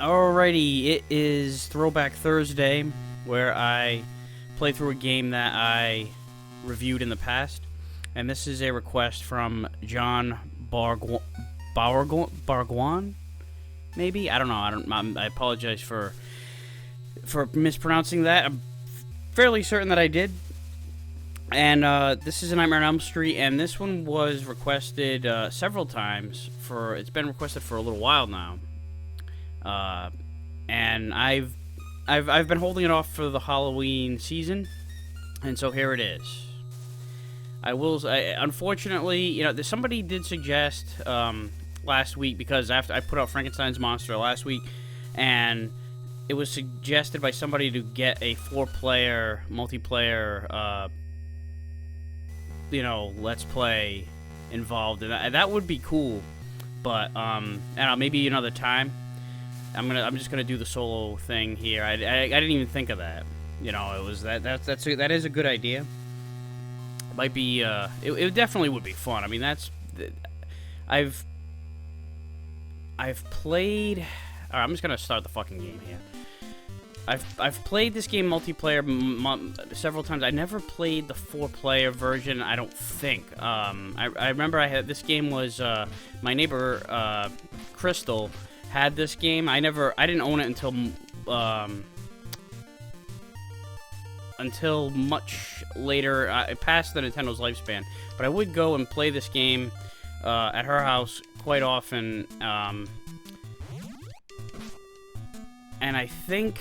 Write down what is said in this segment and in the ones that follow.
Alrighty, it is Throwback Thursday, where I play through a game that I reviewed in the past, and this is a request from John Barguan, maybe? I don't know. I apologize for mispronouncing that. I'm fairly certain that I did. And this is a Nightmare on Elm Street, and this one was requested several times. It's been requested for a little while now. And I've been holding it off for the Halloween season, and so here it is. Unfortunately, somebody did suggest last week, because after I put out Frankenstein's Monster last week, and it was suggested by somebody to get a 4-player multiplayer, let's play involved, and that would be cool. But I don't know, maybe another time. I'm just gonna do the solo thing here. I didn't even think of that. It was that is a good idea. It might be it definitely would be fun. I mean, I've played. All right, I'm just gonna start the fucking game here. I've played this game multiplayer several times. I never played the 4-player version, I don't think. I remember this game was my neighbor Crystal had this game. I didn't own it until much later, past the Nintendo's lifespan. But I would go and play this game at her house quite often. And I think,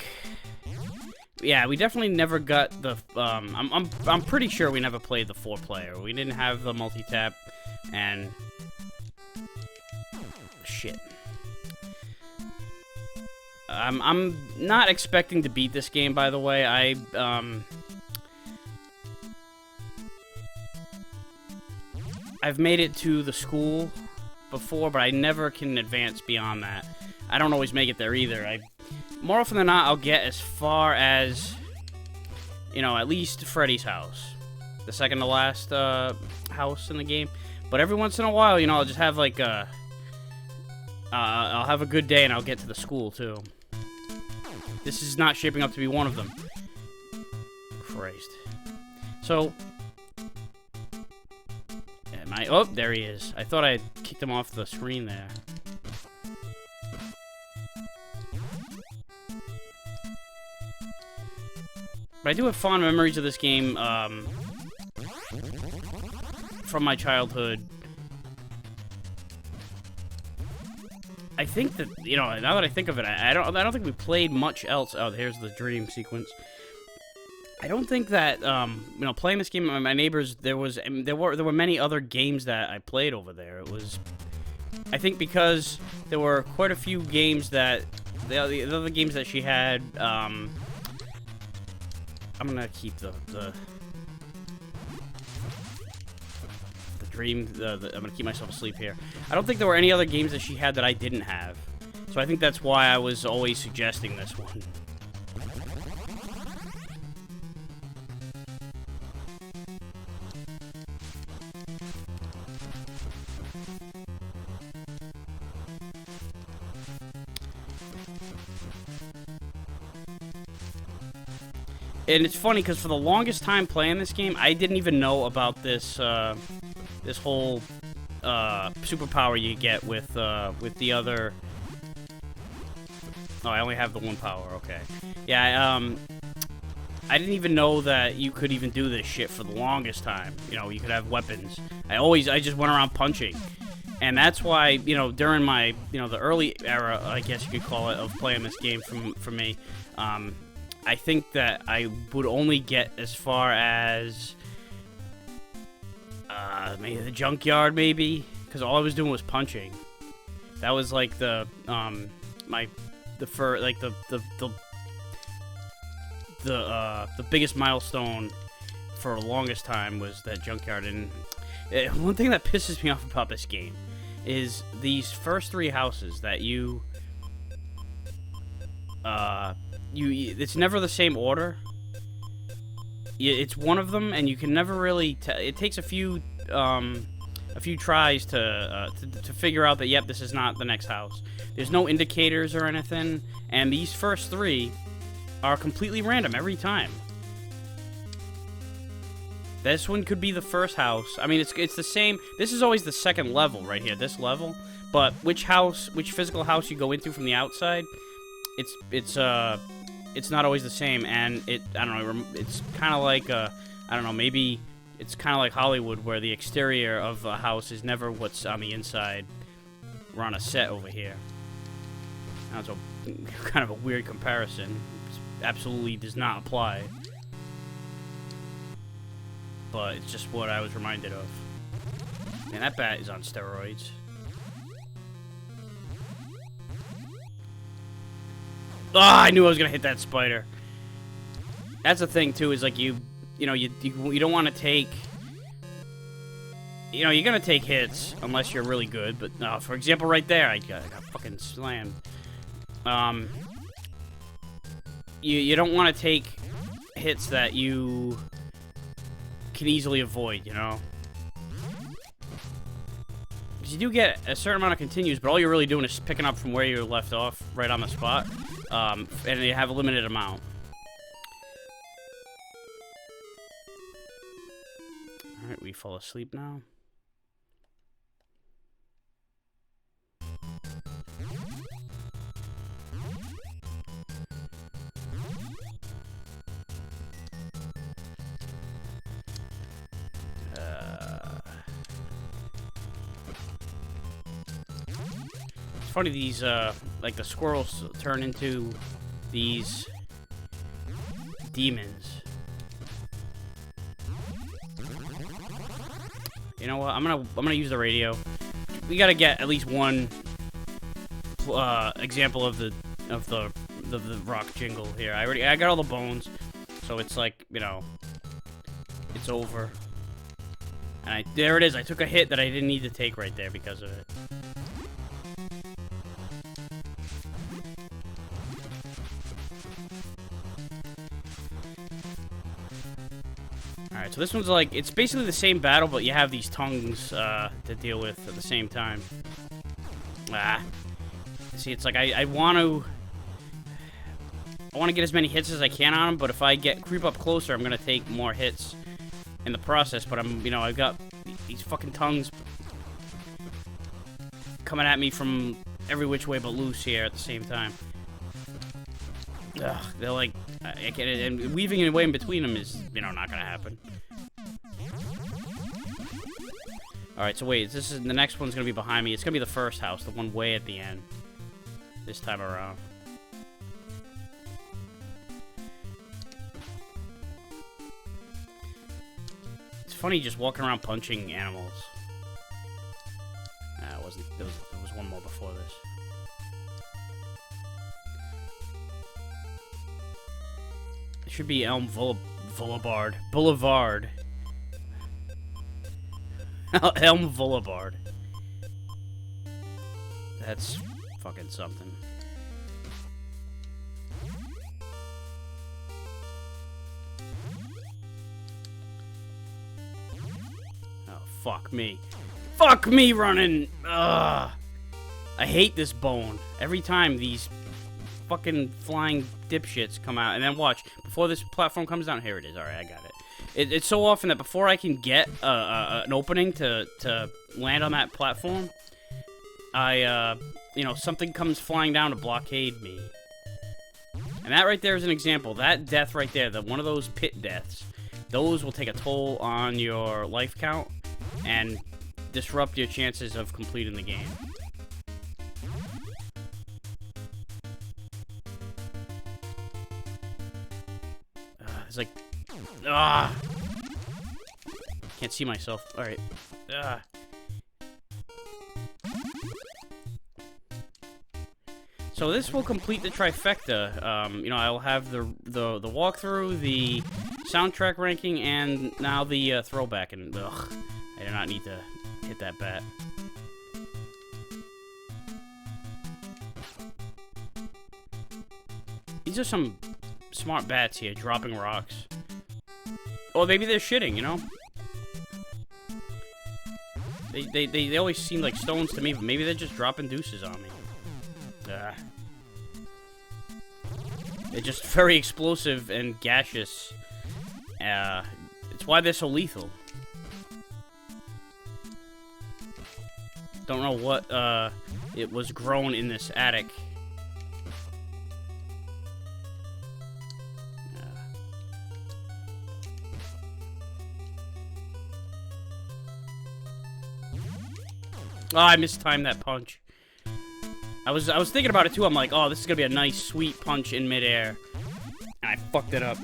yeah, we definitely never got the. I'm pretty sure we never played the 4-player. We didn't have the multi-tap, and shit. I'm not expecting to beat this game, by the way. I've made it to the school before, but I never can advance beyond that. I don't always make it there either. More often than not, I'll get as far as, at least Freddy's house. The second to last house in the game. But every once in a while, I'll just have like I'll have a good day and I'll get to the school too. This is not shaping up to be one of them. Christ. So, oh, there he is. I thought I had kicked him off the screen there. But I do have fond memories of this game from my childhood. I think that, now that I think of it, I don't think we played much else. Oh, here's the dream sequence. I don't think that playing this game with my neighbors, there were many other games that I played over there. It was, I think, because there were quite a few games that the other games that she had. I'm gonna keep the dream. I'm gonna keep myself asleep here. I don't think there were any other games that she had that I didn't have, so I think that's why I was always suggesting this one. And it's funny because for the longest time playing this game, I didn't even know about this this whole superpower you get with the other. Oh, I only have the one power. Okay, yeah. I didn't even know that you could even do this shit for the longest time. You could have weapons. I just went around punching, and that's why during my the early era, I guess you could call it, of playing this game for me. I think that I would only get as far as maybe the junkyard, maybe, because all I was doing was punching. That was like the biggest milestone for the longest time was that junkyard. And one thing that pisses me off about this game is these first 3 houses that it's never the same order. It's one of them, and you can never really it takes a few a few tries to figure out that, yep, this is not the next house. There's no indicators or anything, and these first 3 are completely random every time. This one could be the first house. I mean, it's the same. This is always the second level right here, this level. But which physical house you go into from the outside, it's not always the same. And I don't know, it's kind of like, I don't know, maybe it's kind of like Hollywood, where the exterior of a house is never what's on the inside. We're on a set over here. That's kind of a weird comparison. It absolutely does not apply. But it's just what I was reminded of. Man, that bat is on steroids. Ah, I knew I was gonna hit that spider. That's the thing too, is like you don't want to take. You know, you're gonna take hits unless you're really good. But for example, right there, I got fucking slammed. You don't want to take hits that you can easily avoid, you know? Because you do get a certain amount of continues, but all you're really doing is picking up from where you left off, right on the spot. And you have a limited amount. Alright, we fall asleep now. It's funny, these, like the squirrels turn into these demons. You know what? I'm gonna use the radio. We gotta get at least one example of the rock jingle here. I got all the bones, so it's like, you know, it's over. And there it is. I took a hit that I didn't need to take right there because of it. Alright, so this one's like, it's basically the same battle, but you have these tongues to deal with at the same time. See, it's like I want to get as many hits as I can on him, but if I creep up closer, I'm gonna take more hits in the process. But I've got these fucking tongues coming at me from every which way but loose here at the same time. Ugh, they're like, and weaving away in between them is, not gonna happen. Alright, so wait, the next one's gonna be behind me. It's gonna be the first house, the one way at the end. This time around. It's funny just walking around punching animals. Nah, it wasn't. There was one more before this. It should be Elm Boulevard. Elm Boulevard. That's fucking something. Oh, fuck me. Fuck me running! Ugh. I hate this bone. Every time these fucking flying dipshits come out. And then watch, before this platform comes down, here it is. Alright, I got it. It's so often that before I can get an opening to land on that platform, something comes flying down to blockade me. And that right there is an example. That death right there, one of those pit deaths, those will take a toll on your life count and disrupt your chances of completing the game. It's like, can't see myself. All right. So this will complete the trifecta. I'll have the walkthrough, the soundtrack ranking, and now the throwback. And I do not need to hit that bat. These are some smart bats here, dropping rocks. Or maybe they're shitting, They always seem like stones to me, but maybe they're just dropping deuces on me. They're just very explosive and gaseous. It's why they're so lethal. Don't know what it was grown in this attic. Oh, I mistimed that punch. I was thinking about it too. I'm like, oh, this is gonna be a nice, sweet punch in midair, and I fucked it up.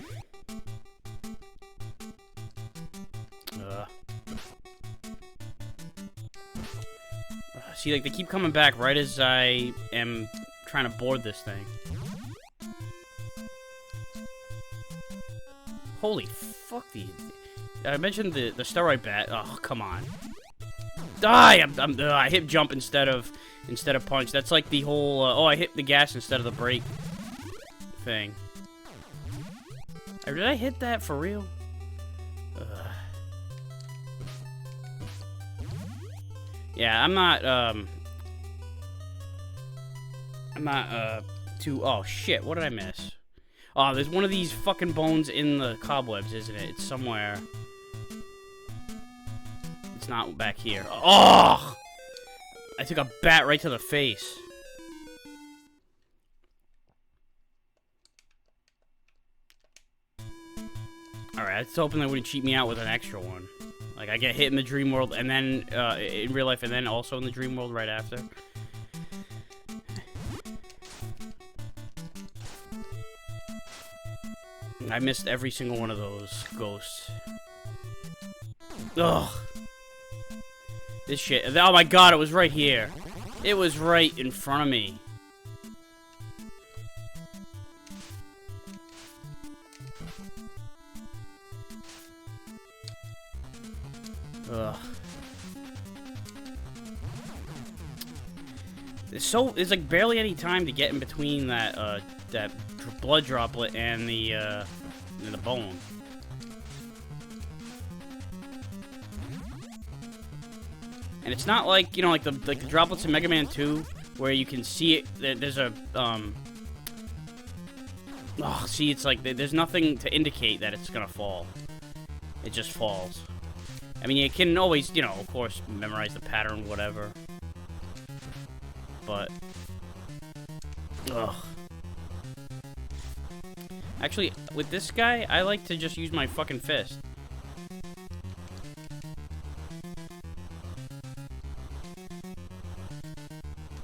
See, like, they keep coming back right as I am trying to board this thing. Holy fuck, I mentioned the steroid bat. Oh, come on. Die! I hit jump instead of punch. That's like the whole, oh, I hit the gas instead of the brake thing. Did I hit that for real? Yeah, I'm not too... Oh, shit, what did I miss? Oh, there's one of these fucking bones in the cobwebs, isn't it? It's somewhere. It's not back here. Oh! I took a bat right to the face. Alright, I was hoping they wouldn't cheat me out with an extra one. Like, I get hit in the dream world, and then, in real life, and then also in the dream world right after. I missed every single one of those ghosts. Ugh. This shit. Oh my god, it was right here. It was right in front of me. Ugh. There's like barely any time to get in between that that blood droplet and the bone. And it's not like, you know, like the droplets in Mega Man 2 where you can see it. There's a oh, see, it's like there's nothing to indicate that it's gonna fall. It just falls. I mean, you can always, you know, of course, memorize the pattern, whatever. But, ugh. Actually, with this guy, I like to just use my fucking fist.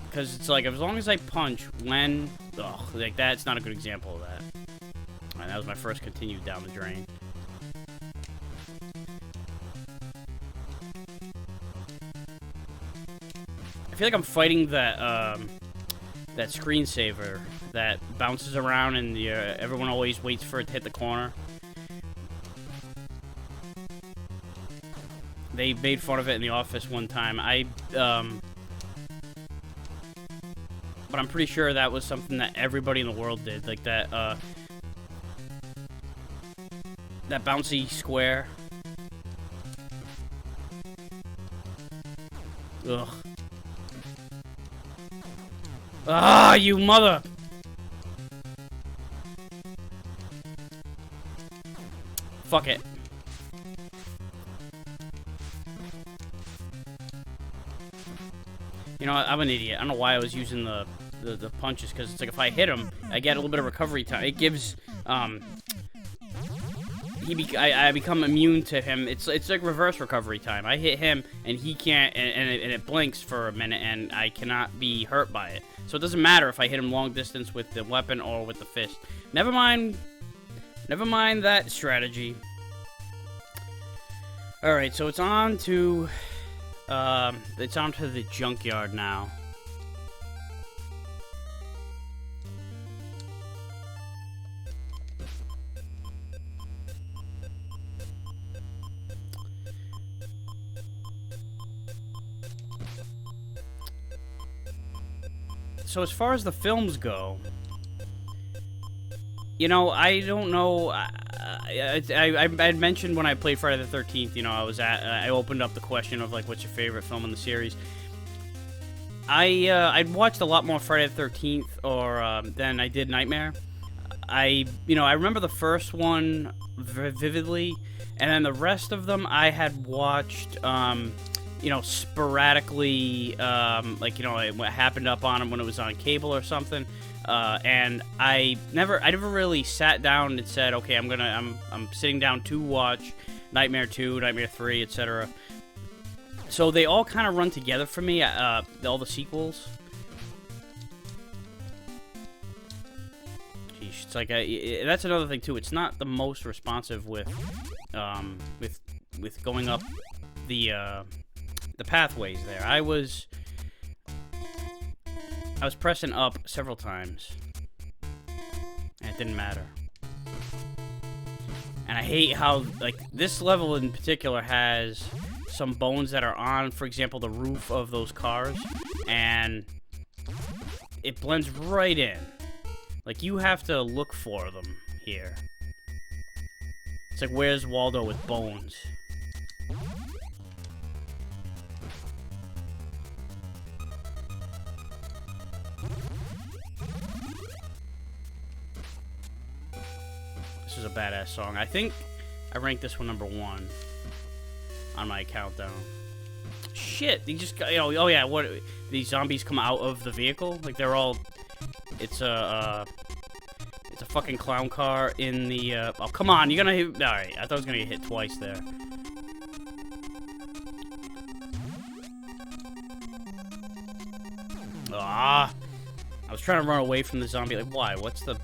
Because it's like, as long as I punch when... Ugh, like, that's not a good example of that. Alright, that was my first continued down the drain. I feel like I'm fighting that, that screensaver that bounces around and everyone always waits for it to hit the corner. They made fun of it in the office one time. But I'm pretty sure that was something that everybody in the world did. Like that, that bouncy square. Ugh. Ah, you mother! Fuck it. You know, I'm an idiot. I don't know why I was using the punches, because it's like if I hit him, I get a little bit of recovery time. It gives, I become immune to him. It's like reverse recovery time. I hit him, and he can't, and it blinks for a minute, and I cannot be hurt by it. So it doesn't matter if I hit him long distance with the weapon or with the fist. Never mind that strategy. Alright, so it's on to the junkyard now. So as far as the films go, you know, I don't know. I had mentioned when I played Friday the 13th, you know, I opened up the question of, like, what's your favorite film in the series. I'd watched a lot more Friday the 13th than I did Nightmare. I remember the first one vividly, and then the rest of them I had watched, sporadically, like, you know, what happened up on them when it was on cable or something. And I never really sat down and said, okay, I'm sitting down to watch Nightmare 2, Nightmare 3, etc. So they all kind of run together for me, all the sequels. Jeez, it's like that's another thing too. It's not the most responsive with going up the pathways there. I was pressing up several times, and it didn't matter. And I hate how, like, this level in particular has some bones that are on, for example, the roof of those cars, and it blends right in. Like, you have to look for them here. It's like, where's Waldo with bones? This is a badass song. I think I ranked this one #1 on my countdown. Shit, they just got, oh yeah, what, these zombies come out of the vehicle? Like, they're all, it's a fucking clown car in the, oh, come on, you're gonna hit, alright, I thought I was gonna get hit twice there. Ah, I was trying to run away from the zombie, like, why? What's the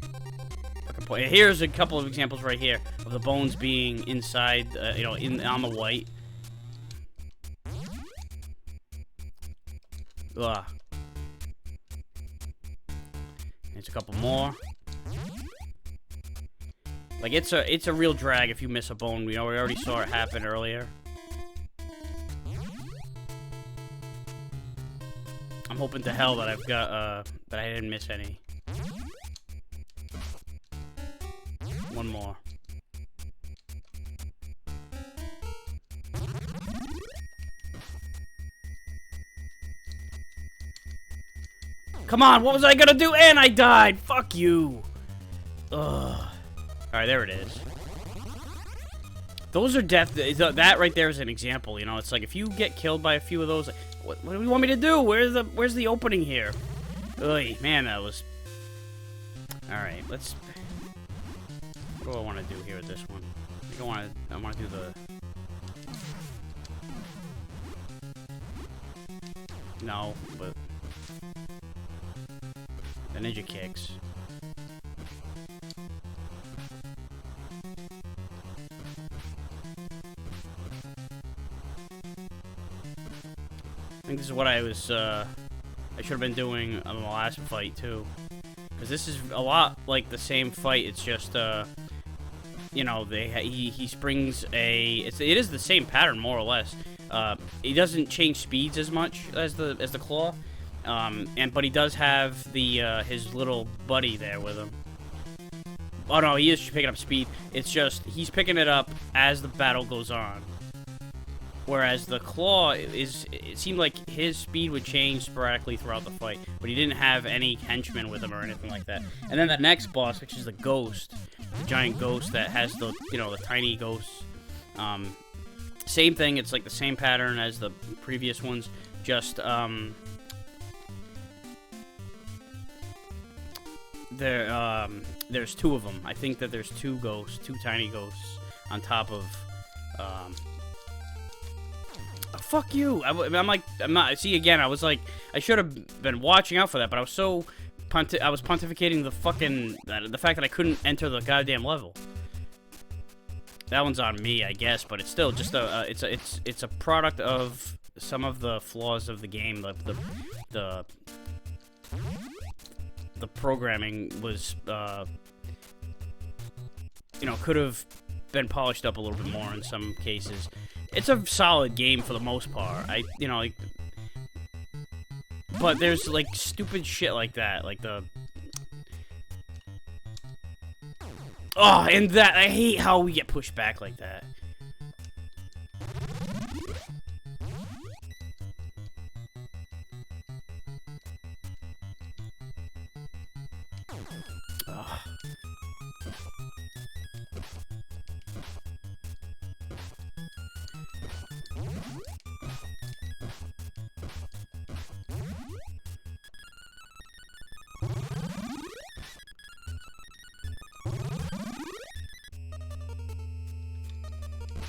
fucking point? Here's a couple of examples right here of the bones being inside, on the white. Ugh. There's a couple more. Like, it's a real drag if you miss a bone. You know, we already saw it happen earlier. I'm hoping to hell that I've got that I didn't miss any. One more. Come on, what was I gonna do? And I died! Fuck you! Ugh. Alright, there it is. Those are death. That right there is an example, you know? It's like, if you get killed by a few of those, like, what do you want me to do? Where's the opening here? Ugh, man, that was... Alright, let's... What do I want to do here with this one? I think I want to do the... No, but... The ninja kicks. I think this is what I was, I should have been doing on the last fight, too. Because this is a lot like the same fight, it's just, you know, he springs it is the same pattern, more or less. He doesn't change speeds as much as the claw. But he does have the, his little buddy there with him. Oh no, he is picking up speed. It's just, he's picking it up as the battle goes on. Whereas the claw it seemed like his speed would change sporadically throughout the fight, but he didn't have any henchmen with him or anything like that. And then the next boss, which is the ghost, the giant ghost that has the, you know, the tiny ghosts. Same thing, it's like the same pattern as the previous ones, just, there's two of them. I think that there's two tiny ghosts on top of, oh, fuck you! I'm not, see, again, I was like, I should have been watching out for that, but I was so, I was pontificating the fact that I couldn't enter the goddamn level. That one's on me, I guess, but it's still just it's a product of some of the flaws of the game. The programming was, you know, could have been polished up a little bit more in some cases. It's a solid game for the most part. You know, like, but there's, like, stupid shit like that, like the... Oh, and that, I hate how we get pushed back like that. Ugh.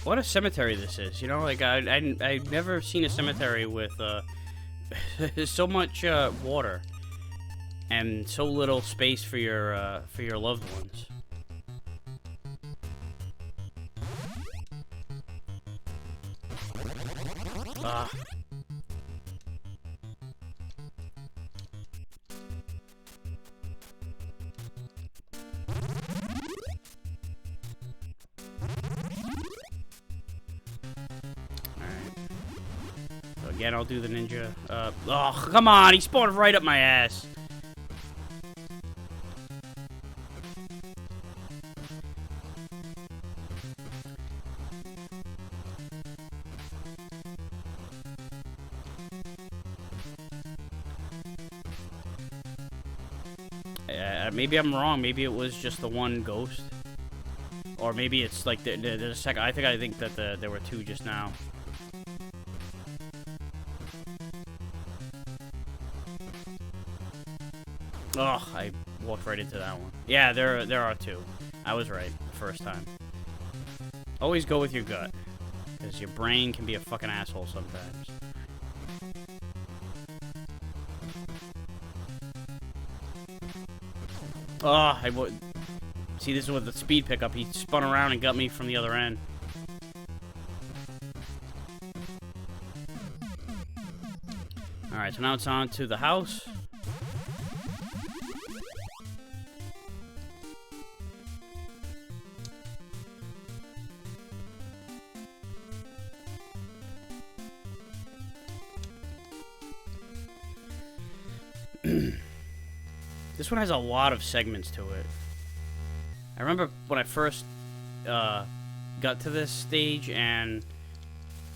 What a cemetery this is, you know? Like, I've never seen a cemetery with, so much, water. And so little space for your loved ones. Ah. Again, I'll do the ninja. Oh, come on! He spawned right up my ass. Maybe I'm wrong. Maybe it was just the one ghost, or maybe it's like the second. I think that there were two just now. Ugh, I walked right into that one. Yeah, there are two. I was right the first time. Always go with your gut, because your brain can be a fucking asshole sometimes. Oh, see, this is with the speed pickup. He spun around and got me from the other end. Alright, so now it's on to the house. This one has a lot of segments to it. I remember when I first got to this stage and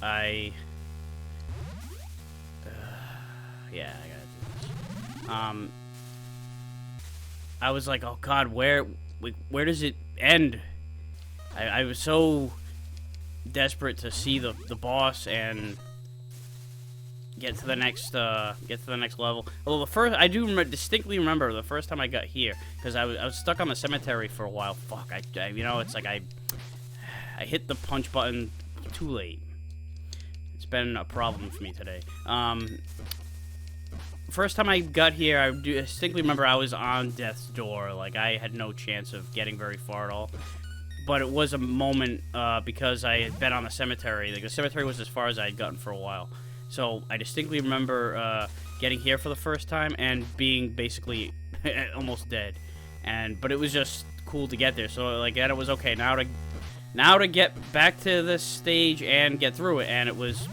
yeah, I gotta do this. I was like, oh god, where does it end? I was so desperate to see the boss and get to the next level. Although I do distinctly remember the first time I got here, because I was stuck on the cemetery for a while. Fuck, you know, it's like I hit the punch button too late. It's been a problem for me today. First time I got here, I distinctly remember I was on death's door. Like, I had no chance of getting very far at all. But it was a moment because I had been on the cemetery. Like, the cemetery was as far as I had gotten for a while. So I distinctly remember getting here for the first time and being basically almost dead. But it was just cool to get there. So like that, it was okay. Now to get back to this stage and get through it, and it was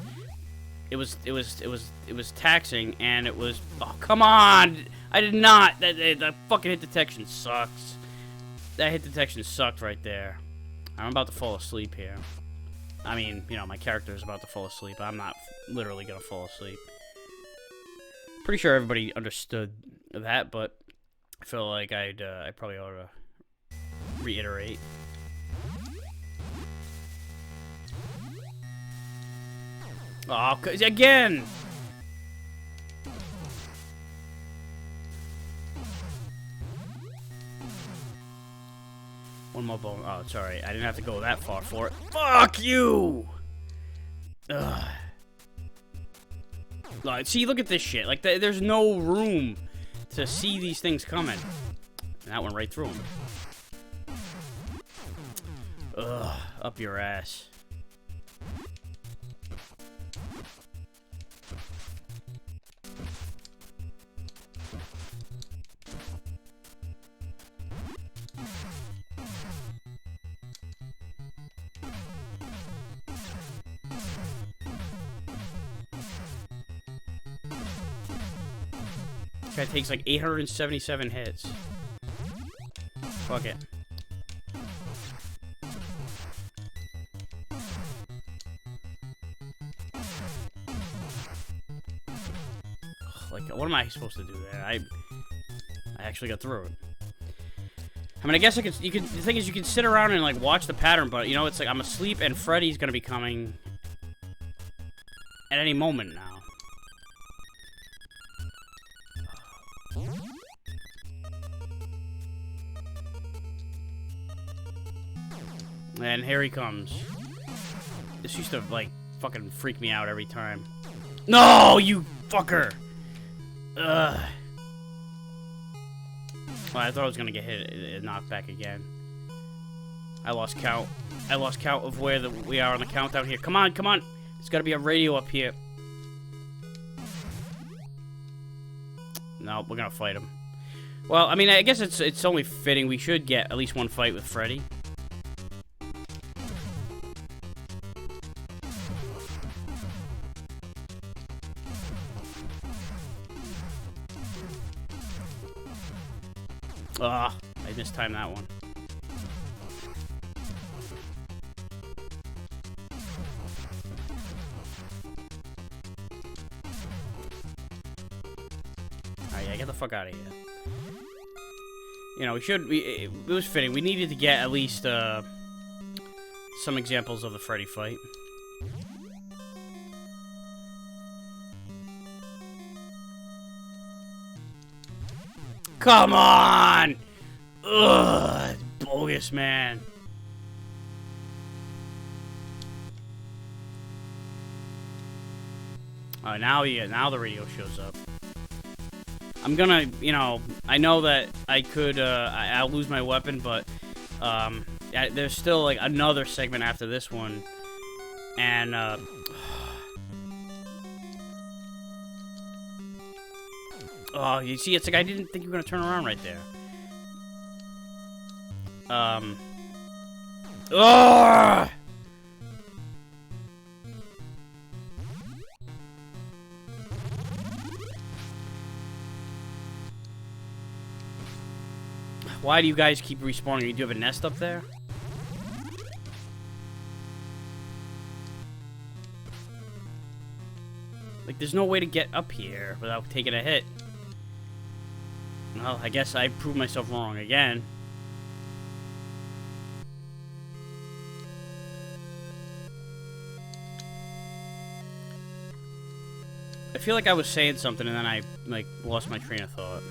taxing, and it was, oh come on! I did not. That fucking hit detection sucks. That hit detection sucked right there. I'm about to fall asleep here. I mean, you know, my character is about to fall asleep. I'm not literally gonna fall asleep. Pretty sure everybody understood that, but I feel like I probably ought to reiterate. Oh, again! One more bone. Oh, sorry. I didn't have to go that far for it. Fuck you! Ugh. See, look at this shit. Like, there's no room to see these things coming. And that went right through them. Ugh. Up your ass. Guy takes like 877 hits. Fuck it. like, what am I supposed to do there? I actually got through it. I mean, I guess the thing is, you can sit around and, like, watch the pattern, but, you know, it's like, I'm asleep, and Freddy's gonna be coming at any moment now. And here he comes. This used to, like, fucking freak me out every time. No, you fucker! Ugh. Well, I thought I was gonna get hit and knocked back again. I lost count. I lost count of where we are on the countdown here. Come on, come on! There's gotta be a radio up here. No, we're gonna fight him. Well, I mean, I guess it's only fitting we should get at least one fight with Freddy. Ugh, I mistimed that one. Alright, yeah, get the fuck out of here. You know, it was fitting. We needed to get at least, some examples of the Freddy fight. Come on! Ugh, bogus, man. Now the radio shows up. I'm gonna, you know, I know that I could, I'll lose my weapon, but, there's still, like, another segment after this one, and, oh, you see, it's like I didn't think you were gonna turn around right there. Ugh! Why do you guys keep respawning? Do you have a nest up there? Like, there's no way to get up here without taking a hit. Well, I guess I proved myself wrong again. I feel like I was saying something and then I, like, lost my train of thought.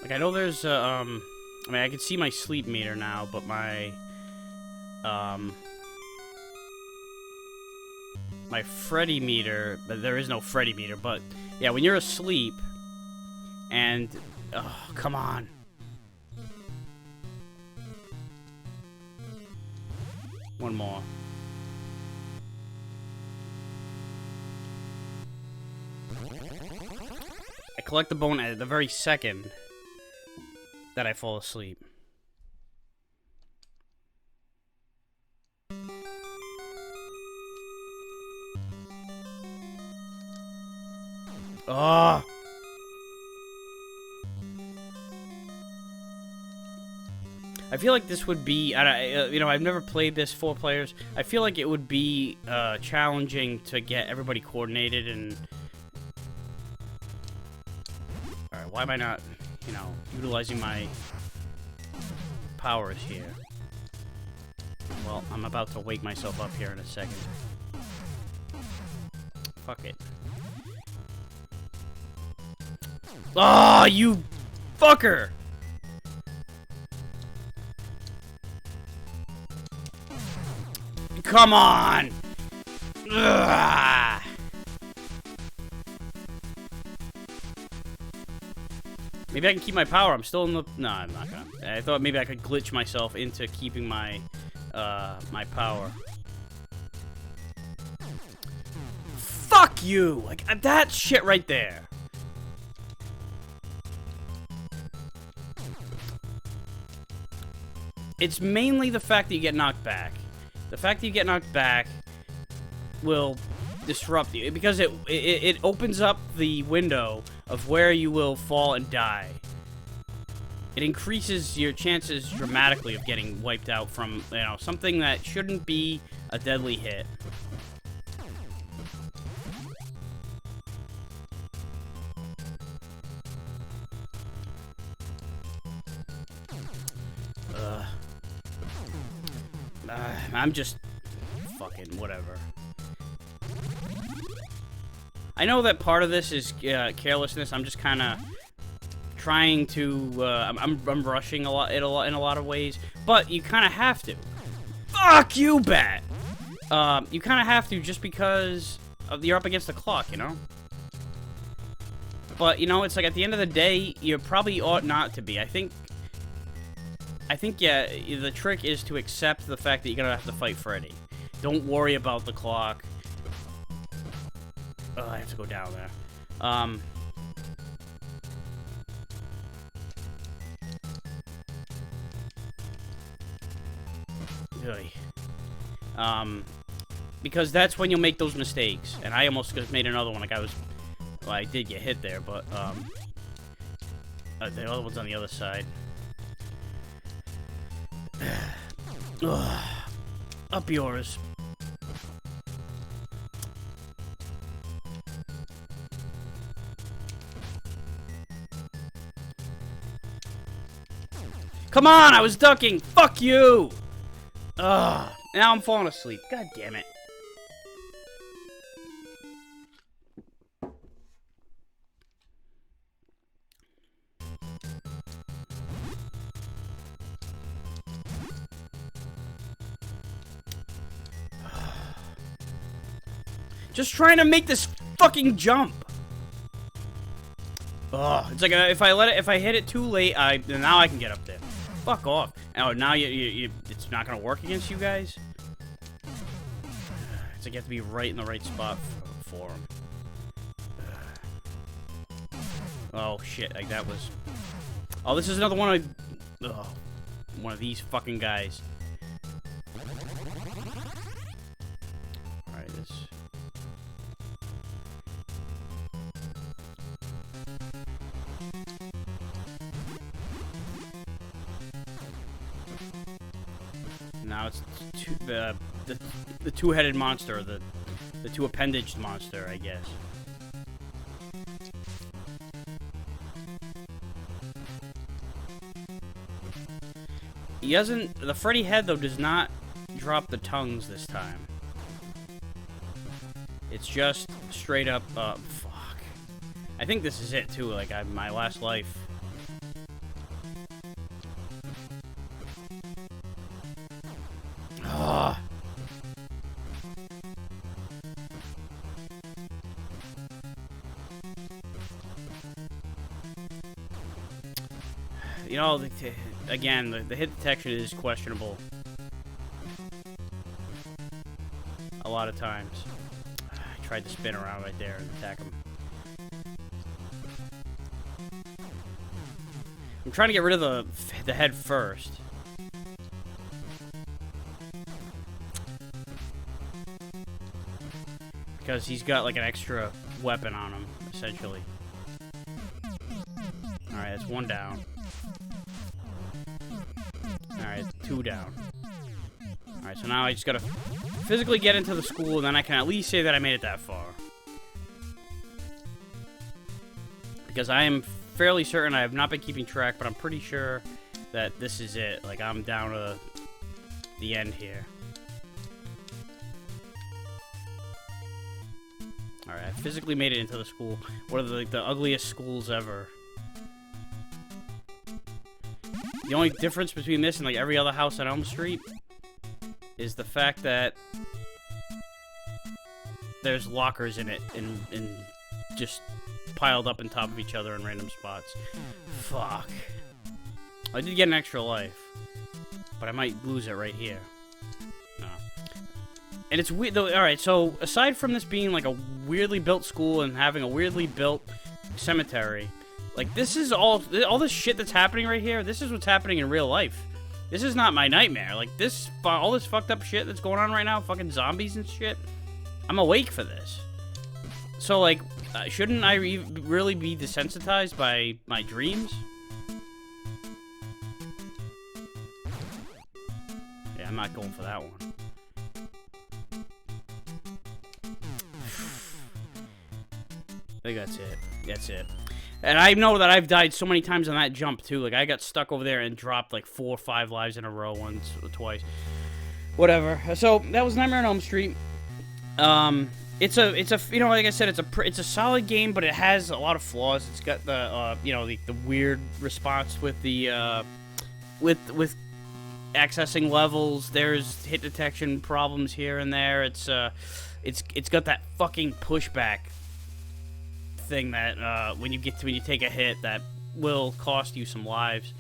Like, I know there's, I mean, I can see my sleep meter now, but my, my Freddy meter, but there is no Freddy meter, but, yeah, when you're asleep, and, oh, come on. One more. I collect the bone at the very second that I fall asleep. Oh. I feel like this would be, you know, I've never played this 4 players. I feel like it would be challenging to get everybody coordinated and. All right, why am I not, you know, utilizing my powers here? Well, I'm about to wake myself up here in a second. Fuck it. Oh, you fucker! Come on! Ugh. Maybe I can keep my power. I'm still in the... No, I'm not gonna. I thought maybe I could glitch myself into keeping my, my power. Fuck you! Like, that shit right there. It's mainly the fact that you get knocked back. The fact that you get knocked back will disrupt you because it opens up the window of where you will fall and die. It increases your chances dramatically of getting wiped out from, you know, something that shouldn't be a deadly hit. I'm just fucking whatever. I know that part of this is carelessness. I'm just kind of trying to. I'm rushing a lot in a lot of ways, but you kind of have to. Fuck you, Bat. You kind of have to just because you're up against the clock, you know. But you know, it's like at the end of the day, you probably ought not to be. I think yeah, the trick is to accept the fact that you're gonna have to fight Freddy. Don't worry about the clock. Oh, I have to go down there. Because that's when you'll make those mistakes. And I almost made another one. Like well, I did get hit there, but the other one's on the other side. Up yours. Come on, I was ducking. Fuck you. Ugh. Now I'm falling asleep. God damn it. Just trying to make this fucking jump. Ugh. It's like if I hit it too late, now I can get up there. Fuck off. Oh, now it's not gonna work against you guys? It's like you have to be right in the right spot for him. Oh, shit. Like, that was... Oh, this is another one of... Oh, one of these fucking guys. Alright, this... Now it's the two-headed monster, the two-appendaged monster, I guess. He doesn't... The Freddy head, though, does not drop the tongues this time. It's just straight up, fuck. I think this is it, too, like, my last life. You know, again, the hit detection is questionable. A lot of times. I tried to spin around right there and attack him. I'm trying to get rid of the head first. Because he's got like an extra weapon on him, essentially. Alright, that's one down. Alright, two down. Alright, so now I just gotta physically get into the school, and then I can at least say that I made it that far. Because I am fairly certain, I have not been keeping track, but I'm pretty sure that this is it. Like, I'm down to the end here. Alright, I physically made it into the school. One of the ugliest schools ever. The only difference between this and like every other house on Elm Street is the fact that there's lockers in it and just piled up on top of each other in random spots. Fuck. I did get an extra life, but I might lose it right here. No. And it's weird though. Alright, so aside from this being like a weirdly built school and having a weirdly built cemetery, like, this is all this shit that's happening right here, this is what's happening in real life. This is not my nightmare. Like, all this fucked up shit that's going on right now, fucking zombies and shit, I'm awake for this. So, like, shouldn't I really be desensitized by my dreams? Yeah, I'm not going for that one. I think that's it. That's it. And I know that I've died so many times on that jump, too. Like, I got stuck over there and dropped, like, 4 or 5 lives in a row once or twice. Whatever. So, that was Nightmare on Elm Street. It's a, you know, like I said, it's a solid game, but it has a lot of flaws. It's got the, you know, the weird response with the, with accessing levels. There's hit detection problems here and there. It's got that fucking pushback thing that when you take a hit that will cost you some lives,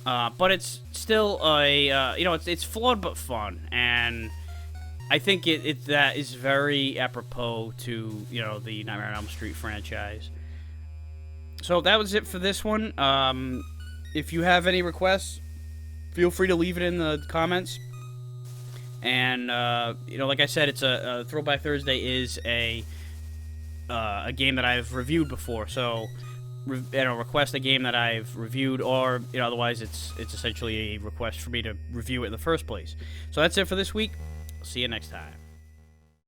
but it's still a you know, it's flawed but fun, and I think that is very apropos to, you know, the Nightmare on Elm Street franchise. So that was it for this one. If you have any requests, feel free to leave it in the comments. And you know, like I said, it's a Throwback Thursday is a game that I've reviewed before, so you know, request a game that I've reviewed, or, you know, otherwise it's essentially a request for me to review it in the first place. So that's it for this week. See you next time.